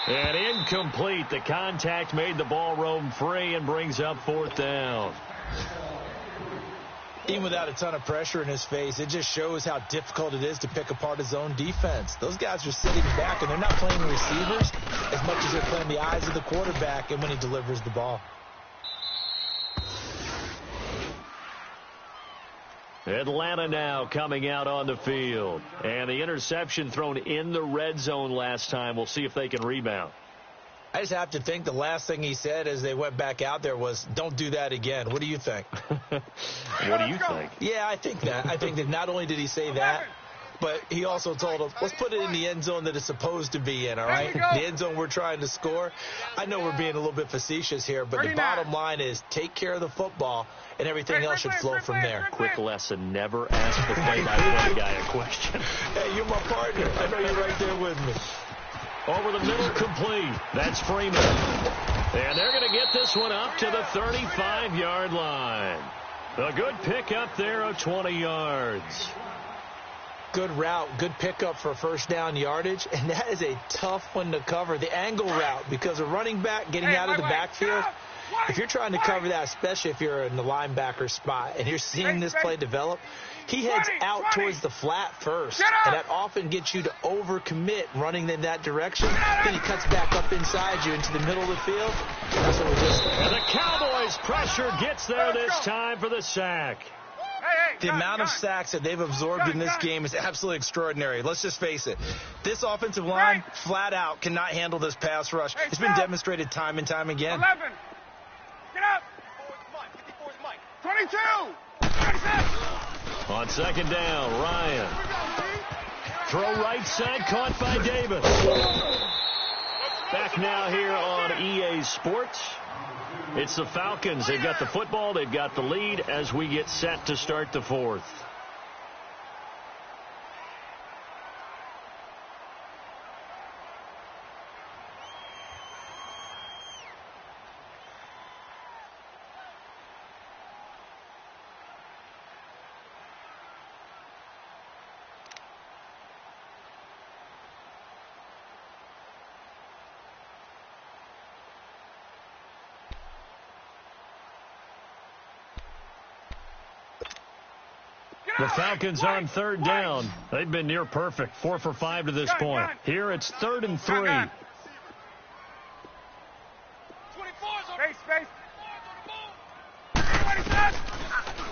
And incomplete. The contact made the ball roam free and brings up 4th down. Even without a ton of pressure in his face, it just shows how difficult it is to pick apart his own defense. Those guys are sitting back, and they're not playing the receivers as much as they're playing the eyes of the quarterback and when he delivers the ball. Atlanta now coming out on the field. And the interception thrown in the red zone last time. We'll see if they can rebound. I just have to think the last thing he said as they went back out there was, don't do that again. What do you think? What do you think? Yeah, I think that. I think that not only did he say that, but he also told them, let's put it in the end zone that it's supposed to be in, all right? The end zone we're trying to score. I know we're being a little bit facetious here, but the bottom line is take care of the football, and everything else should flow from there. Quick lesson, never ask the play-by-play guy a question. Hey, you're my partner. I know you're right there with me. Over the middle, complete. That's Freeman. And they're going to get this one up to the 35-yard line. A good pickup there of 20 yards. Good route, good pickup for first down yardage, and that is a tough one to cover. The angle route, because a running back getting out of the backfield, if you're trying to cover that, especially if you're in the linebacker spot, and you're seeing this play develop, he heads out towards the flat first, and that often gets you to overcommit running in that direction. Then he cuts back up inside you into the middle of the field. That's what we just. And the Cowboys' pressure gets there this time for the sack. The amount of sacks that they've absorbed in this game is absolutely extraordinary. Let's just face it. This offensive line, flat out, cannot handle this pass rush. It's been demonstrated time and time again. 11. Get up. 22. 27. On second down, Ryan. Throw right side, caught by Davis. Back now here on EA Sports. It's the Falcons. They've got the football. They've got the lead as we get set to start the 4th. The Falcons on third down. They've been near perfect. 4 for 5 to this point. Here it's 3rd and 3. Space.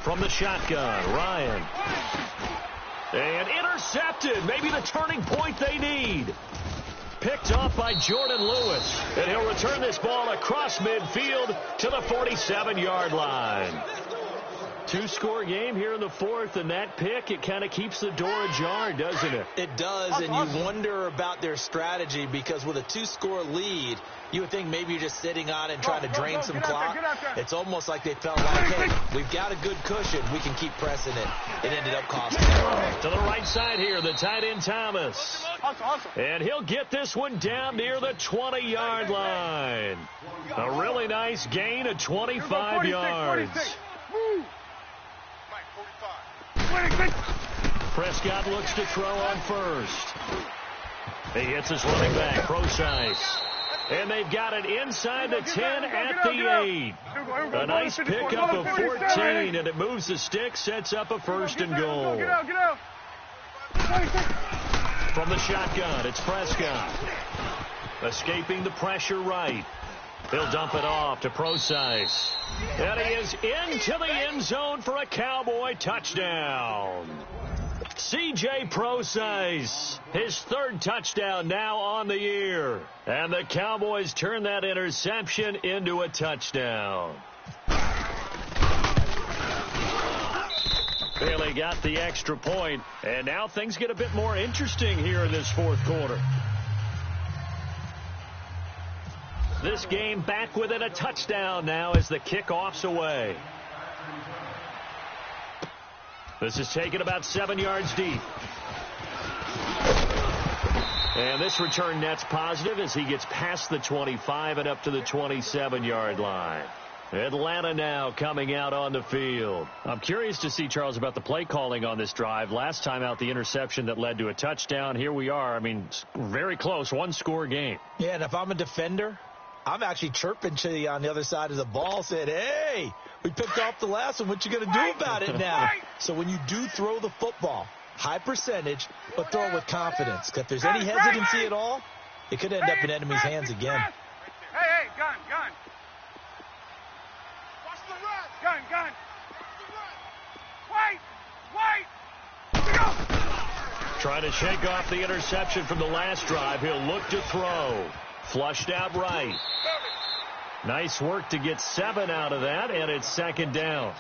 From the shotgun, Ryan. And intercepted. Maybe the turning point they need. picked off by Jordan Lewis. And he'll return this ball across midfield to the 47-yard line. Two-score game here in the fourth, and that pick, it kind of keeps the door ajar, doesn't it? It does, and you wonder about their strategy because with a two-score lead, you would think maybe you're just sitting on it and trying to drain some clock. It's almost like they felt like, hey, we've got a good cushion. We can keep pressing it. It ended up costing them. To the right side here, the tight end Thomas. And he'll get this one down near the 20-yard line. A really nice gain of 25 yards. Prescott looks to throw on first. He hits his running back, Procise. And they've got it inside the 10 at the 8. A nice pickup of 14, and it moves the stick, sets up a first and goal. From the shotgun, it's Prescott. Escaping the pressure right. He'll dump it off to Procise. And he is into the end zone for a Cowboy touchdown. C.J. Procise, his third touchdown now on the year. And the Cowboys turn that interception into a touchdown. Bailey got the extra point, and now things get a bit more interesting here in this fourth quarter. This game back within a touchdown now as the kickoff's away. This is taken about 7 yards deep. And this return net's positive as he gets past the 25 and up to the 27-yard line. Atlanta now coming out on the field. I'm curious to see, Charles, about the play calling on this drive. Last time out, the interception that led to a touchdown. Here we are. I mean, very close, one-score game. Yeah, and if I'm a defender, I'm actually chirping to you on the other side of the ball, saying, hey, we picked off the last one. What you going to do about it now? So when you do throw the football, high percentage, but throw it with confidence. Because if there's any hesitancy at all, it could end up in enemy's hands again. Hey, gun. Watch the run. Gun. Wait. Trying to shake off the interception from the last drive. He'll look to throw. Flushed out right. Nice work to get 7 out of that, and it's second down.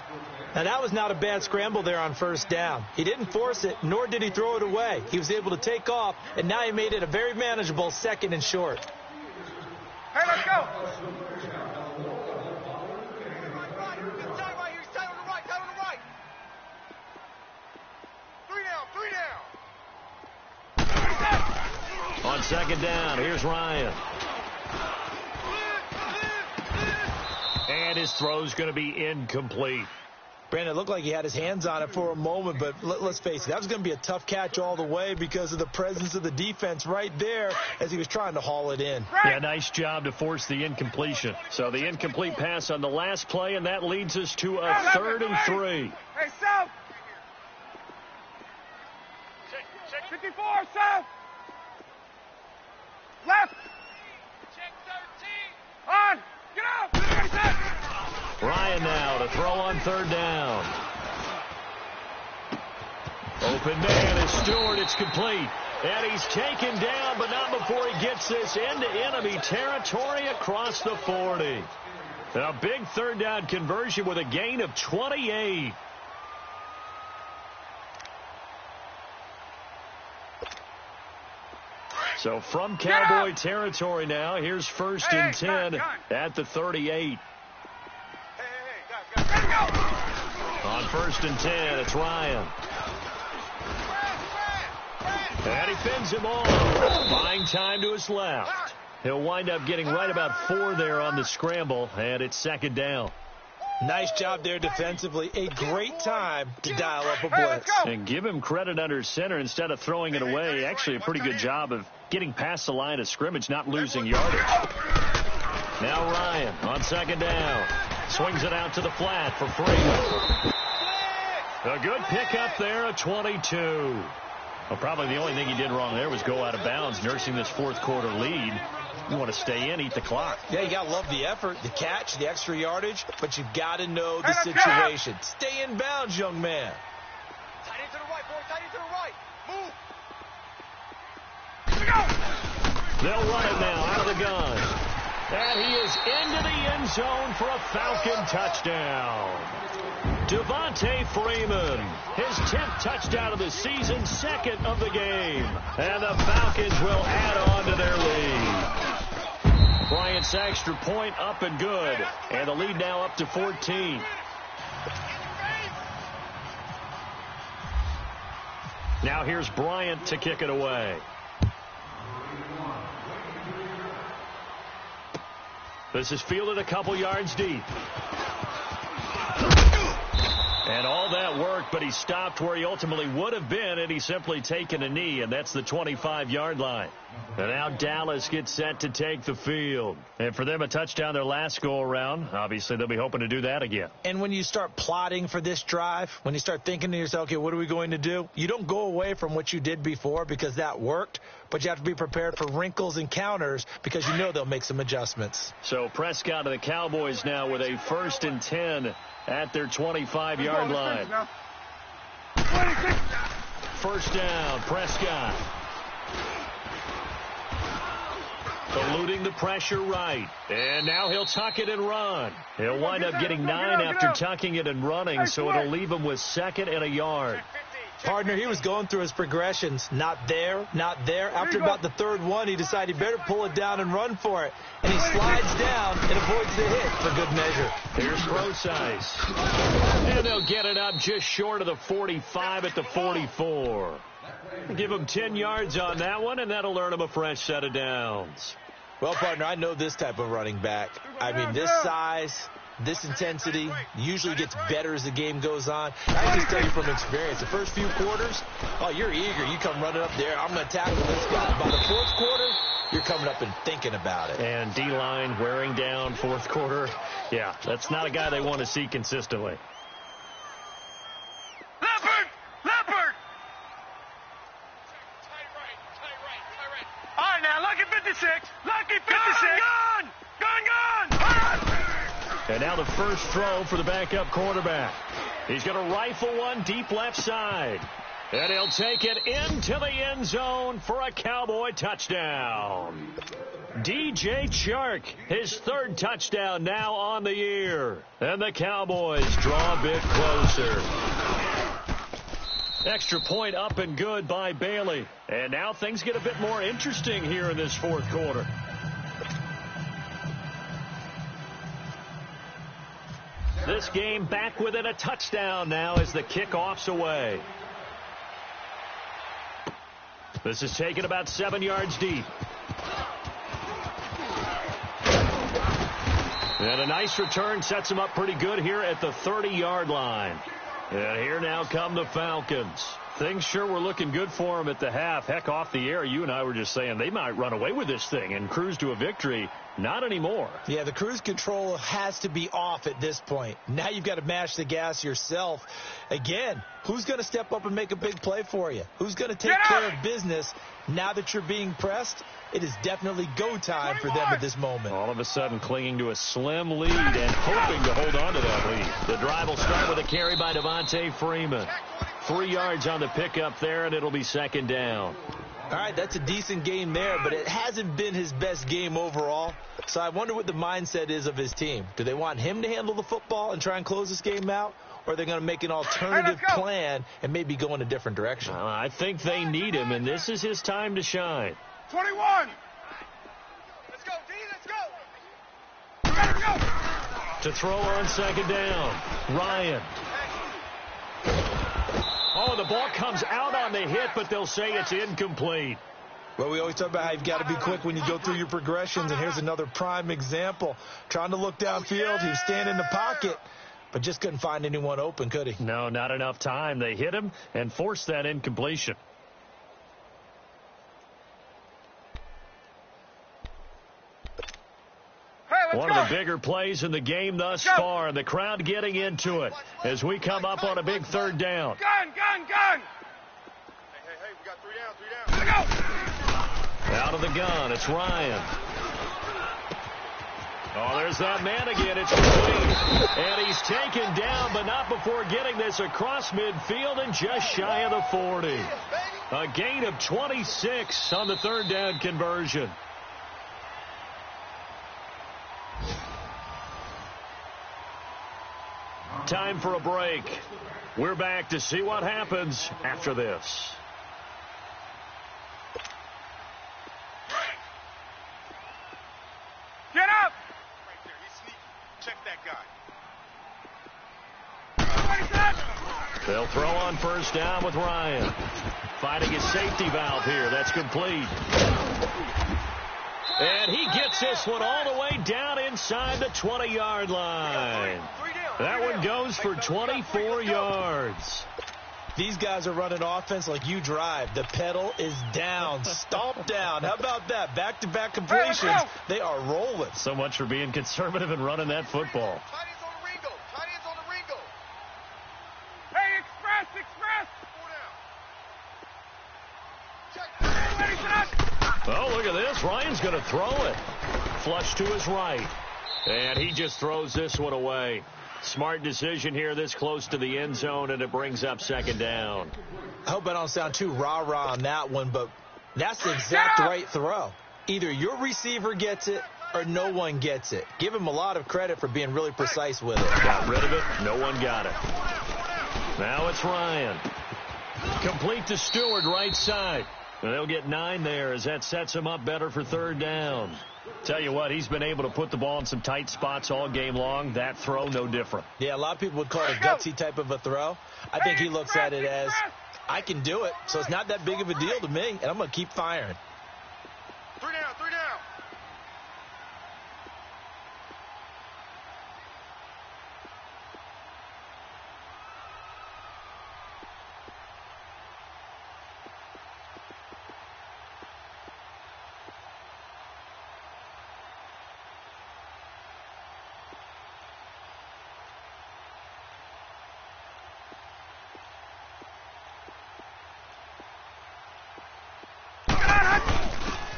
Now, that was not a bad scramble there on first down. He didn't force it, nor did he throw it away. He was able to take off, and now he made it a very manageable second and short. Hey, let's go. On second down, here's Ryan. And his throw's going to be incomplete. Brandon, it looked like he had his hands on it for a moment, but let's face it, that was going to be a tough catch all the way because of the presence of the defense right there as he was trying to haul it in. Yeah, nice job to force the incompletion. So the incomplete pass on the last play, and that leads us to a 3rd and 3. Hey, South. 54, South. Left. Check 13. On. Get out. Ryan now to throw on 3rd down. Open man is Stewart. It's complete. And he's taken down, but not before he gets this into enemy territory across the 40. A big 3rd down conversion with a gain of 28. So from Cowboy territory now, here's 1st and 10 at the 38. On 1st and 10, it's Ryan. And he fends him off. Buying time to his left. He'll wind up getting right about 4 there on the scramble, and it's 2nd down. Nice job there defensively. A great time to dial up a blitz. And give him credit under center instead of throwing it away. Actually, a pretty good job of getting past the line of scrimmage, not losing yardage. Now Ryan on 2nd down. Swings it out to the flat for Freeman. A good pickup there at 22. Well, probably the only thing he did wrong there was go out of bounds, nursing this 4th quarter lead. You want to stay in, eat the clock. Yeah, you got to love the effort, the catch, the extra yardage, but you've got to know the situation. Stay in bounds, young man. Tight end to the right, boy. Tight end to the right. Move. They'll run it now out of the gun. And he is into the end zone for a Falcon touchdown. Devontae Freeman, his 10th touchdown of the season, 2nd of the game. And the Falcons will add on to their lead. Bryant's extra point up and good. And the lead now up to 14. Now here's Bryant to kick it away. This is fielded a couple yards deep. And all that worked, but he stopped where he ultimately would have been had he simply taken a knee, and that's the 25-yard line. And now Dallas gets set to take the field. And for them, a touchdown their last go-around. Obviously, they'll be hoping to do that again. And when you start plotting for this drive, when you start thinking to yourself, okay, what are we going to do? You don't go away from what you did before because that worked, but you have to be prepared for wrinkles and counters because you know they'll make some adjustments. So Prescott and the Cowboys now with a 1st and 10 at their 25-yard line. First down, Prescott. Eluding the pressure right. And now he'll tuck it and run. He'll wind up getting 9 after tucking it and running, so it'll leave him with 2nd and a yard. Partner, he was going through his progressions. Not there, not there. After about the 3rd one, he decided he better pull it down and run for it. And he slides down and avoids the hit for good measure. Here's Procise. And they'll get it up just short of the 45 at the 44. Give him 10 yards on that one, and that'll earn him a fresh set of downs. Well, partner, I know this type of running back. I mean, this size, this intensity usually gets better as the game goes on. I can just tell you from experience, the first few quarters, oh, you're eager. You come running up there. I'm going to tackle this guy. By the 4th quarter, you're coming up and thinking about it. And D-line wearing down 4th quarter. Yeah, that's not a guy they want to see consistently. Leopard! Leopard! All right, now, lucky 56. Lucky 56. Gun! Gun! Gun! Gun! And now the first throw for the backup quarterback. He's going to rifle one deep left side. And he'll take it into the end zone for a Cowboy touchdown. DJ Chark, his 3rd touchdown now on the year. And the Cowboys draw a bit closer. Extra point up and good by Bailey. And now things get a bit more interesting here in this 4th quarter. This game back within a touchdown now as the kickoff's away. This is taken about 7 yards deep. And a nice return sets him up pretty good here at the 30-yard line. And here now come the Falcons. Things sure were looking good for them at the half. Heck, off the air, you and I were just saying they might run away with this thing and cruise to a victory. Not anymore. Yeah, the cruise control has to be off at this point. Now you've got to mash the gas yourself. Again, who's going to step up and make a big play for you? Who's going to take care of business now that you're being pressed? It is definitely go time for them at this moment. All of a sudden clinging to a slim lead and hoping to hold on to that lead. The drive will start with a carry by Devontae Freeman. 3 yards on the pickup there, and it'll be 2nd down. All right, that's a decent game there, but it hasn't been his best game overall. So I wonder what the mindset is of his team. Do they want him to handle the football and try and close this game out? Or are they going to make an alternative plan and maybe go in a different direction? I think they need him, and this is his time to shine. 21. Let's go, D. Let's go. Let's go. To throw on 2nd down, Ryan. Oh, the ball comes out on the hit, but they'll say it's incomplete. Well, we always talk about how you've got to be quick when you go through your progressions, and here's another prime example. Trying to look downfield, he was standing in the pocket, but just couldn't find anyone open, could he? No, not enough time. They hit him and forced that incompletion. One of the bigger plays in the game thus far, and the crowd getting into it as we come up on a big 3rd down. Gun! Hey, we got 3 down. Let's go! Out of the gun, it's Ryan. Oh, there's that man again. It's complete. And he's taken down, but not before getting this across midfield and just shy of the 40. A gain of 26 on the 3rd down conversion. Time for a break. We're back to see what happens after this. Get up! Right there. He's sneaky. Check that guy. They'll throw on first down with Ryan. Finding his safety valve here. That's complete. And he gets this one all the way down inside the 20-yard line. That one goes for 24 yards. These guys are running offense like you drive. The pedal is down, stomp down. How about that? Back-to-back completions. They are rolling. So much for being conservative and running that football. Tight ends on the Ringo. Tight ends on the Ringo. Hey, express! Check. Oh, look at this. Ryan's going to throw it. Flush to his right. And he just throws this one away. Smart decision here this close to the end zone, and it brings up second down. I hope I don't sound too rah-rah on that one, but that's the exact right throw. Either your receiver gets it or no one gets it. Give him a lot of credit for being really precise with it. Got rid of it. No one got it. Now it's Ryan. Complete to Stewart, right side. And they'll get 9 there as that sets him up better for third down. Tell you what, he's been able to put the ball in some tight spots all game long. That throw, no different. Yeah, a lot of people would call it a gutsy type of a throw. I think he looks at it as, I can do it, so it's not that big of a deal to me, and I'm going to keep firing. 3 down.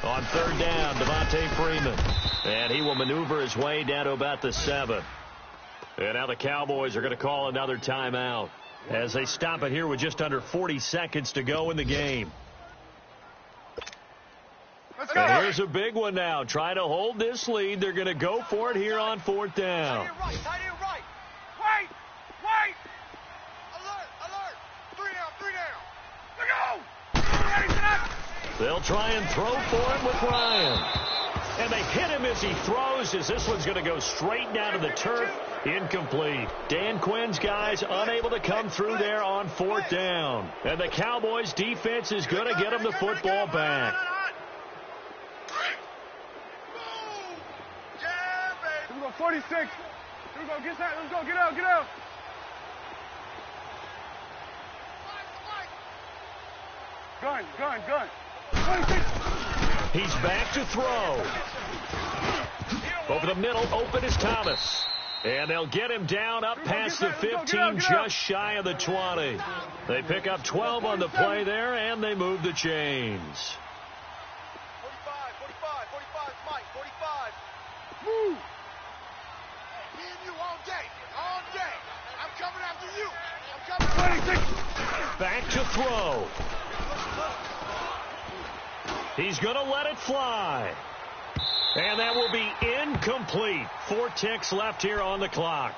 On third down, Devontae Freeman. And he will maneuver his way down to about the 7. And now the Cowboys are going to call another timeout as they stop it here with just under 40 seconds to go in the game. Let's go. And here's a big one now. Trying to hold this lead. They're going to go for it here on fourth down. Tight end right. Wait! Alert. 3 down. Let's go! Ready, set! They'll try and throw for him with Ryan. And they hit him as he throws, as this one's going to go straight down to the turf. Incomplete. Dan Quinn's guys unable to come through there on fourth down. And the Cowboys defense is going to get them the football back. Here we go, 46. Here we go, get that. Let's go, get out. Gun. 26. He's back to throw. Over the middle, open is Thomas. And they'll get him down up past the 15, just shy of the 20. They pick up 12 on the play there, and they move the chains. 45, Mike, 45. Move. Me and you all day. I'm coming after you. I'm coming after 26. Back to throw. He's going to let it fly. And that will be incomplete. 4 ticks left here on the clock.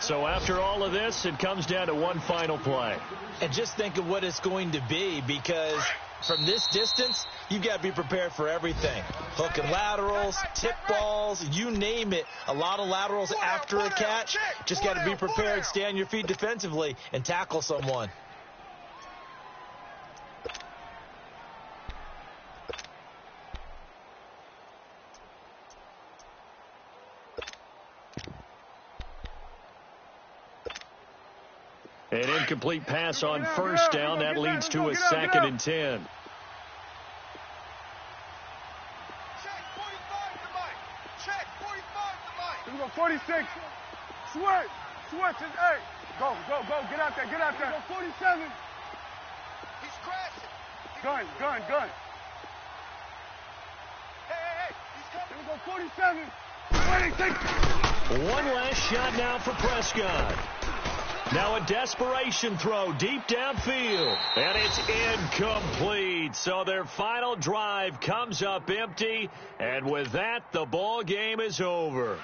So after all of this, it comes down to one final play. And just think of what it's going to be, because from this distance, you've got to be prepared for everything. Hook and laterals, tip balls, you name it. A lot of laterals after a catch. Just got to be prepared, stay on your feet defensively, and tackle someone. An incomplete pass on first down. That leads to a 2nd and 10. Check 45 to Mike. Check 45 to Mike. Here we go, 46. Switch is 8. Go. Get out there. Here we go, 47. He's crashing. Gun. Hey. He's coming. Here we go, 47. 26. One last shot now for Prescott. Now a desperation throw deep downfield. And it's incomplete. So their final drive comes up empty. And with that, the ball game is over.